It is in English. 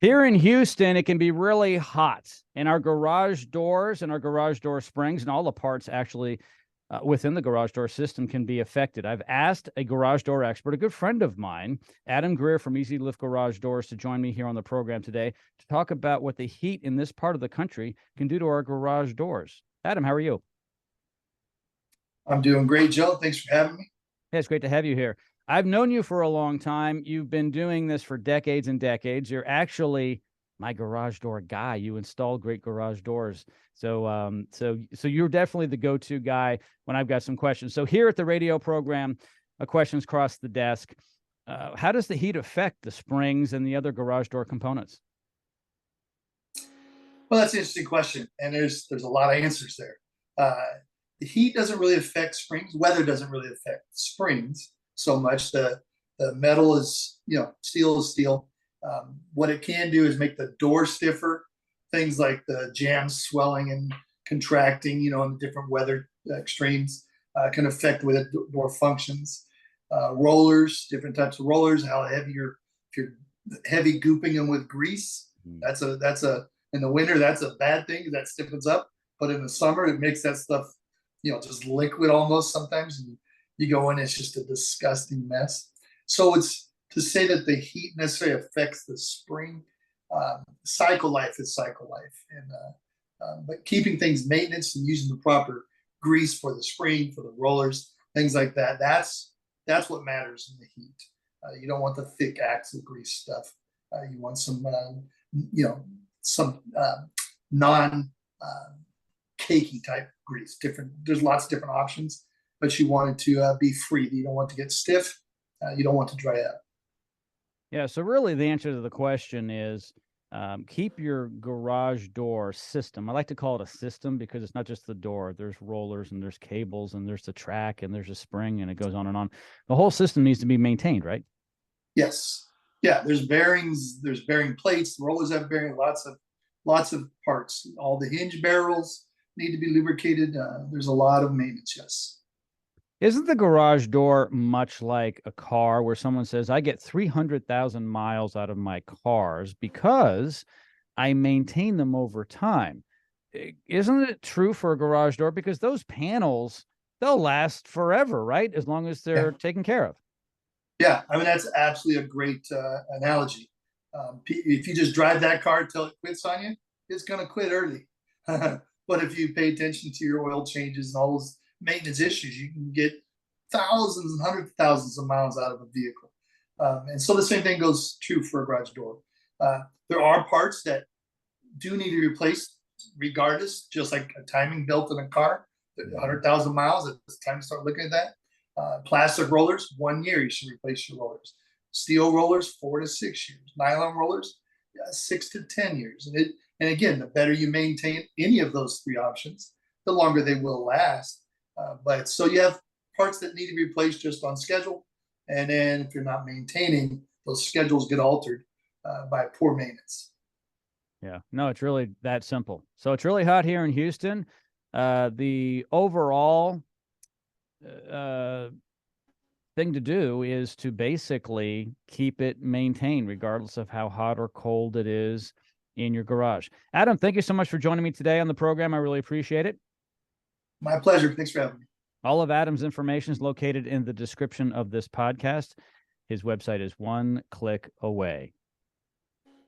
Here in Houston, it can be really hot, and our garage doors and our garage door springs and all the parts actually within the garage door system can be affected. I've asked a garage door expert, a good friend of mine, Adam Greer from EzLiftGaragesDoors, to join me here on the program today to talk about what the heat in this part of the country can do to our garage doors. Adam, how are you? I'm doing great, Joe. Thanks for having me. Yeah, it's great to have you here. I've known you for a long time. You've been doing this for decades and decades. You're actually my garage door guy. You install great garage doors. So you're definitely the go-to guy when I've got some questions. So here at the radio program, questions cross the desk. How does the heat affect the springs and the other garage door components? Well, that's an interesting question, and there's a lot of answers there. Uh, the heat doesn't really affect springs. Weather doesn't really affect springs so much. The metal is, steel is steel. What it can do is make the door stiffer. Things like the jambs swelling and contracting, in different weather extremes, can affect the way the door functions. Rollers, different types of rollers, how heavy if you're heavy gooping them with grease, that's a in the winter that's a bad thing that stiffens up. But in the summer, it makes that stuff, just liquid almost sometimes. And you go in, it's just a disgusting mess. So it's to say that the heat necessarily affects the spring. Cycle life is cycle life, and but keeping things maintenance and using the proper grease for the spring, for the rollers, things like that. That's what matters in the heat. You don't want the thick axle grease stuff. You want some non cakey type grease. There's lots of different options, but you want it to be free. You don't want to get stiff. You don't want to dry out. Yeah, so really the answer to the question is keep your garage door system. I like to call it a system because it's not just the door. There's rollers and there's cables and there's the track and there's a spring and it goes on and on. The whole system needs to be maintained, right? Yes. Yeah, there's bearings, there's bearing plates, the rollers have bearing, lots of parts. All the hinge barrels need to be lubricated. There's a lot of maintenance, yes. Isn't the garage door much like a car where someone says, I get 300,000 miles out of my cars because I maintain them over time? Isn't it true for a garage door? Because those panels, they'll last forever, right? As long as they're Yeah. taken care of. Yeah, I mean, that's absolutely a great analogy. If you just drive that car until it quits on you, it's going to quit early. But if you pay attention to your oil changes and all those maintenance issues, you can get thousands and hundreds of thousands of miles out of a vehicle. And so the same thing goes true for a garage door. There are parts that do need to be replaced regardless, just like a timing belt in a car, 100,000 miles, it's time to start looking at that. Plastic rollers, 1 year you should replace your rollers. Steel rollers, 4 to 6 years. Nylon rollers, 6 to 10 years. And again, the better you maintain any of those three options, the longer they will last. But so you have parts that need to be replaced just on schedule, and then if you're not maintaining, those schedules get altered by poor maintenance. Yeah, no, it's really that simple. So it's really hot here in Houston. The overall thing to do is to basically keep it maintained, regardless of how hot or cold it is in your garage. Adam, thank you so much for joining me today on the program. I really appreciate it. My pleasure. Thanks for having me. All of Adam's information is located in the description of this podcast. His website is one click away.